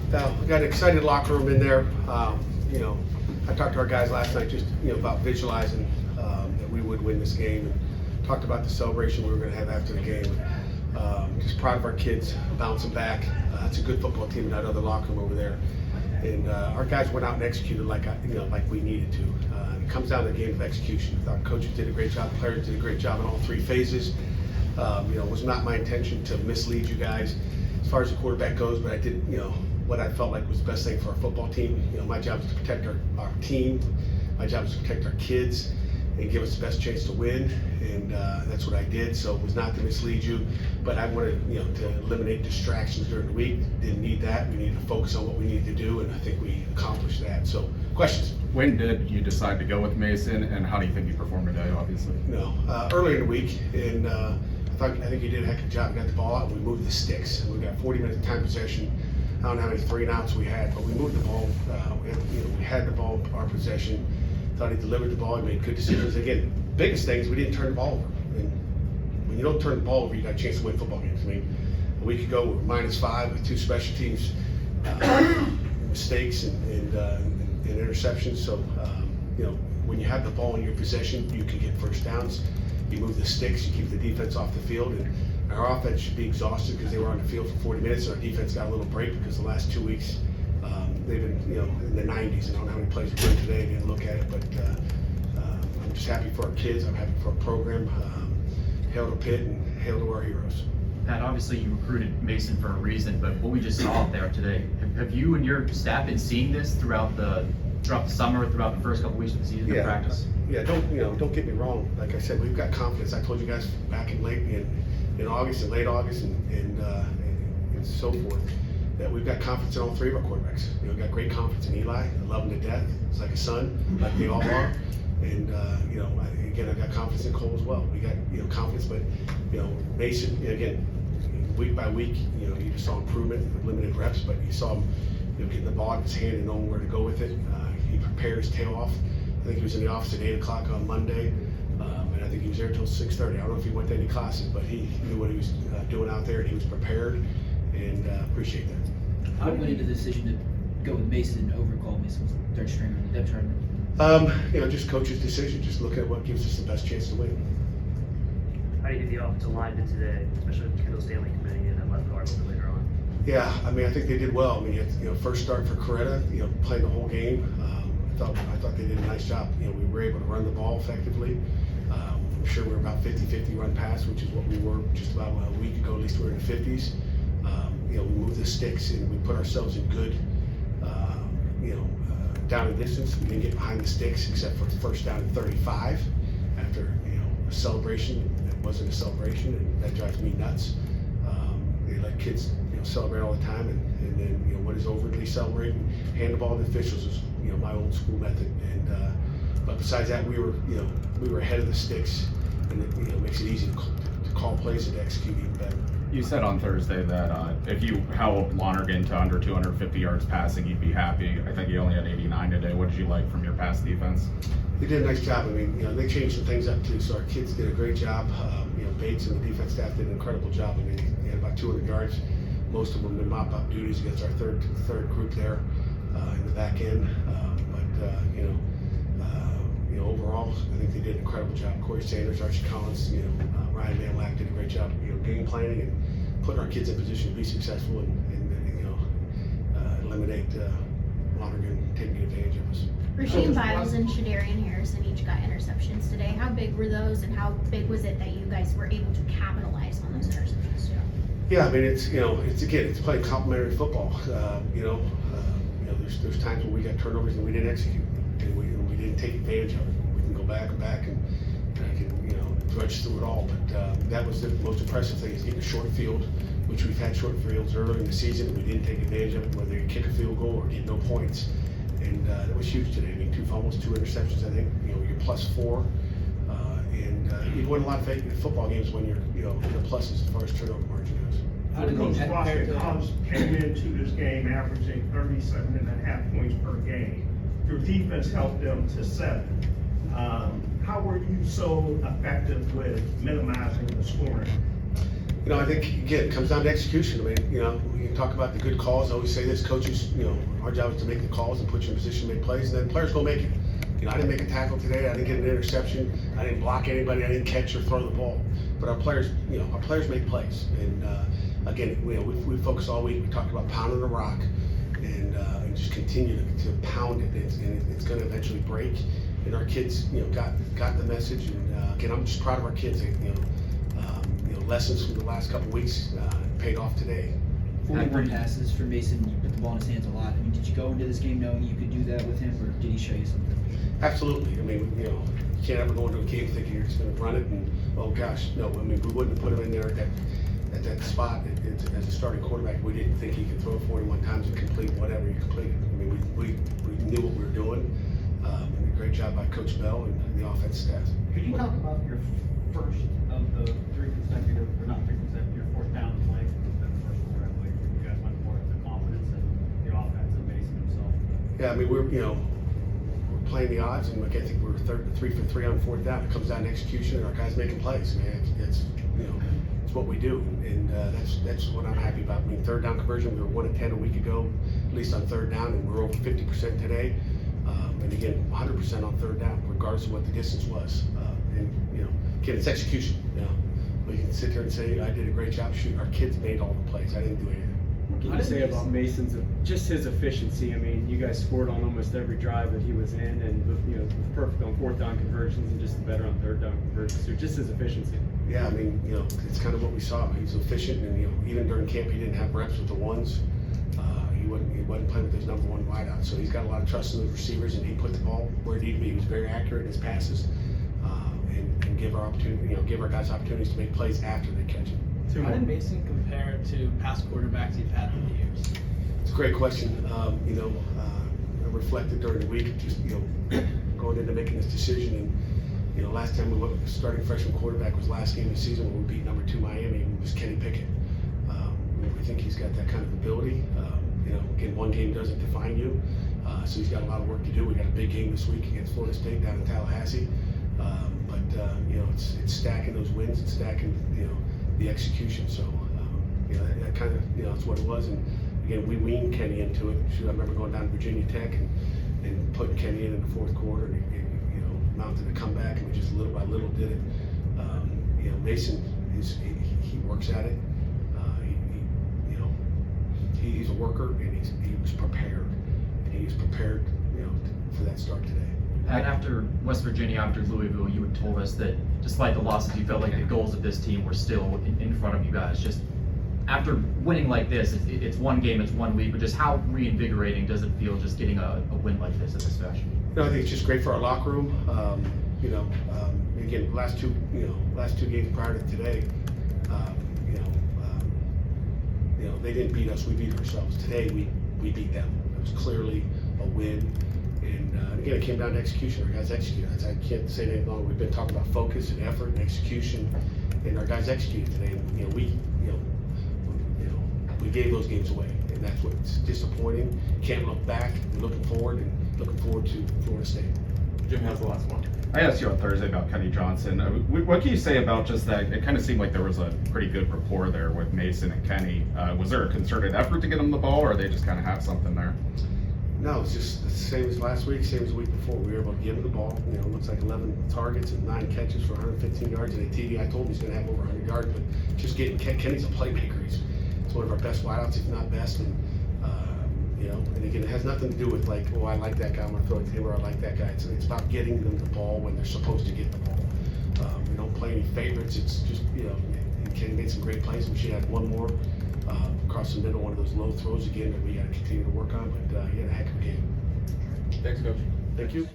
We got an excited locker room in there. You know, I talked to our guys last night just about visualizing that we would win this game, and talked about the celebration we were going to have after the game. Just proud of our kids bouncing back. It's a good football team in that other locker room over there, and our guys went out and executed like we needed to. It comes down to the game of execution. Our coaches did a great job. Players did a great job in all three phases. It was not my intention to mislead you guys as far as the quarterback goes, but I did what I felt like was the best thing for our football team. My job is to protect our team. My job is to protect our kids and give us the best chance to win, and that's what I did. So it was not to mislead you, but I wanted to eliminate distractions during the week. Didn't need that. We needed to focus on what we needed to do, and I think we accomplished that. So questions? When did you decide to go with Mason, and how do you think he performed today, obviously? Earlier in the week, and I think he did a heck of a job. We got the ball out, and we moved the sticks. And we got 40 minutes of time possession. I don't know how many 3-and-outs we had, but we moved the ball. We had the ball, our possession. Thought he delivered the ball. He made good decisions. Again, biggest thing is we didn't turn the ball over. And when you don't turn the ball over, you got a chance to win football games. I mean, a week ago we were -5 with 2 special teams mistakes and interceptions. So when you have the ball in your possession, you can get first downs. You move the sticks, you keep the defense off the field, and our offense should be exhausted because they were on the field for 40 minutes. Our defense got a little break because the last 2 weeks they've been in the 90s, and I don't know how many plays we did today. I didn't look at it, but I'm just happy for our kids. I'm happy for our program. Hail to Pitt and hail to our heroes. Pat, obviously you recruited Mason for a reason, but what we just saw out there today, have you and your staff been seeing this throughout the summer, throughout the first couple weeks of the season in practice? Yeah, don't get me wrong. Like I said, we've got confidence. I told you guys back in August and late August and so forth that we've got confidence in all 3 of our quarterbacks. We've got great confidence in Eli. I love him to death. He's like a son, like they all are. And I've got confidence in Cole as well. We got confidence, but Mason, again, week by week, you just saw improvement with limited reps, but you saw him getting the ball in his hand and knowing where to go with it. He prepared his tail off. I think he was in the office at 8 o'clock on Monday, and I think he was there until 6:30. I don't know if he went to any classes, but he knew what he was doing out there, and he was prepared, and appreciate that. How went into the decision to go with Mason over Cole? Mason was the third stringer in the depth chart. Just coach's decision. Just look at what gives us the best chance to win. How do you think the offensive line did today, especially with Kendall Stanley coming in at left guard a little later on? Yeah, I think they did well. First start for Coretta, playing the whole game. I thought they did a nice job. We were able to run the ball effectively. I'm sure we were about 50-50 run pass, which is what we were just about a week ago. At least we were in the 50s. We moved the sticks and we put ourselves in good, down and distance. We didn't get behind the sticks except for first down and 35 after a celebration that wasn't a celebration, and that drives me nuts. They let kids celebrate all the time, and then what is overtly celebrating, hand the ball to the officials is my old school method. And but besides that, we were ahead of the sticks, and it makes it easy to call plays and to execute even better. You said on Thursday that if you held Lonergan to under 250 yards passing, you'd be happy. I think you only had 89 today. What did you like from your pass defense? They did a nice job. They changed some things up too, so our kids did a great job. Bates and the defense staff did an incredible job. They had about 200 yards. Most of them did mop-up duties against our third group there in the back end. Overall, I think they did an incredible job. Corey Sanders, Archie Collins, Ryan Manlack did a great job, game planning and putting our kids in position to be successful and eliminate Lonergan taking advantage of us. Rasheem Biles and Shadarian Harrison each got interceptions today. How big were those, and how big was it that you guys were able to capitalize on those interceptions too? Yeah, it's playing complementary football. There's times when we got turnovers and we didn't execute, and we didn't take advantage of it. We can go back and I can drudge through it all. But that was the most impressive thing, is getting a short field, which we've had short fields earlier in the season. We didn't take advantage of it, whether you kick a field goal or get no points. And that was huge today. 2 fumbles, 2 interceptions. I think you're +4, and you win a lot of football games when you're in the pluses as far as turnover margin goes. How did Coach Collins came into this game averaging 37.5 points per game. Your defense helped them to 7. How were you so effective with minimizing the scoring? You know, I think, again, it comes down to execution. I mean, you know, we can talk about the good calls. I always say this, coaches, you know, our job is to make the calls and put you in position to make plays, and then players go make it. You know, I didn't make a tackle today. I didn't get an interception. I didn't block anybody. I didn't catch or throw the ball. But our players, you know, our players make plays. And again, you know, we focus all week. We talked about pounding the rock and just continue to pound it. It's going to eventually break. And our kids, you know, got the message. And again, I'm just proud of our kids. You know, lessons from the last couple weeks paid off today. 41 passes for Mason. You put the ball in his hands a lot. I mean, did you go into this game knowing you could do that with him, or did he show you something? Absolutely. I mean, you know, you can't ever go into a game thinking you're just going to run it and, oh gosh, no. I mean, we wouldn't have put him in there at that spot as a starting quarterback. We didn't think he could throw 41 times and complete whatever he completed. I mean, we knew what we were doing. And a great job by Coach Bell and the offense staff. Could you talk about your first of the your fourth down play? The first quarter, I believe, you guys went for it, the confidence and the offense and Mason himself. Yeah, I mean, we're playing the odds, and I think we're 3 for 3 on fourth down. It comes down to execution, and our guys making plays. I mean, it's what we do, and that's what I'm happy about. I mean, third down conversion, we were 1 of 10 a week ago, at least on third down, and we're over 50% today. And again, 100% on third down, regardless of what the distance was. And you know, again, it's execution. You know, we can sit here and say I did a great job shooting. Our kids made all the plays. I didn't do anything. What can you say about Mason's, just his efficiency? I mean, you guys scored on almost every drive that he was in, and you know, perfect on fourth down conversions and just better on third down conversions. So just his efficiency. Yeah, I mean, you know, it's kind of what we saw. He's efficient, and you know, even during camp, he didn't have reps with the ones. He wasn't playing with his number one wideout, so he's got a lot of trust in those receivers, and he put the ball where it needed to be. He was very accurate in his passes, and give our guys opportunities to make plays after they catch it. How did Mason compare to past quarterbacks you've had through the years? It's a great question. You know, I reflected during the week, just going into making this decision, and you know, last time we went with the starting freshman quarterback was last game of the season when we beat number 2 Miami, and it was Kenny Pickett. We think he's got that kind of ability. You know, again, one game doesn't define you, so he's got a lot of work to do. We got a big game this week against Florida State down in Tallahassee, but you know, it's stacking those wins and stacking the execution. So you know, that kind of that's what it was. And again, we weaned Kenny into it. I remember going down to Virginia Tech and putting Kenny in the fourth quarter, and mounted a comeback, and we just little by little did it. You know, Mason he works at it. He's a worker, and he was prepared. And he was prepared, for that start today. Pat, after West Virginia, after Louisville, you had told us that despite the losses, you felt like the goals of this team were still in front of you guys. Just after winning like this, it's one game, it's 1 week, but just how reinvigorating does it feel just getting a win like this at this fashion? I think it's just great for our locker room. Again, last two games prior to today, they didn't beat us, we beat ourselves. Today we beat them. It was clearly a win. And again, it came down to execution. Our guys executed. I can't say anything longer. We've been talking about focus and effort and execution, and our guys executed today. And we gave those games away, and that's what's disappointing. Can't look back. We're looking forward to Florida State. Jim has the last one. I asked you on Thursday about Kenny Johnson. What can you say about just that? It kind of seemed like there was a pretty good rapport there with Mason and Kenny. Was there a concerted effort to get him the ball, or they just kind of have something there? No, it's just the same as last week, same as the week before. We were able to give him the ball. It looks like 11 targets and 9 catches for 115 yards and a TD. I told him he's going to have over 100 yards, but just getting Kenny's a playmaker. He's one of our best wideouts, if not best. And and again, it has nothing to do with like, oh, I like that guy, I'm going to throw it to him, or I like that guy. It's about getting them the ball when they're supposed to get the ball. We don't play any favorites. It's just, and Kenny made some great plays. We should have one more across the middle, one of those low throws again that we got to continue to work on. But he had a heck of a game. Thanks, Coach. Thank you.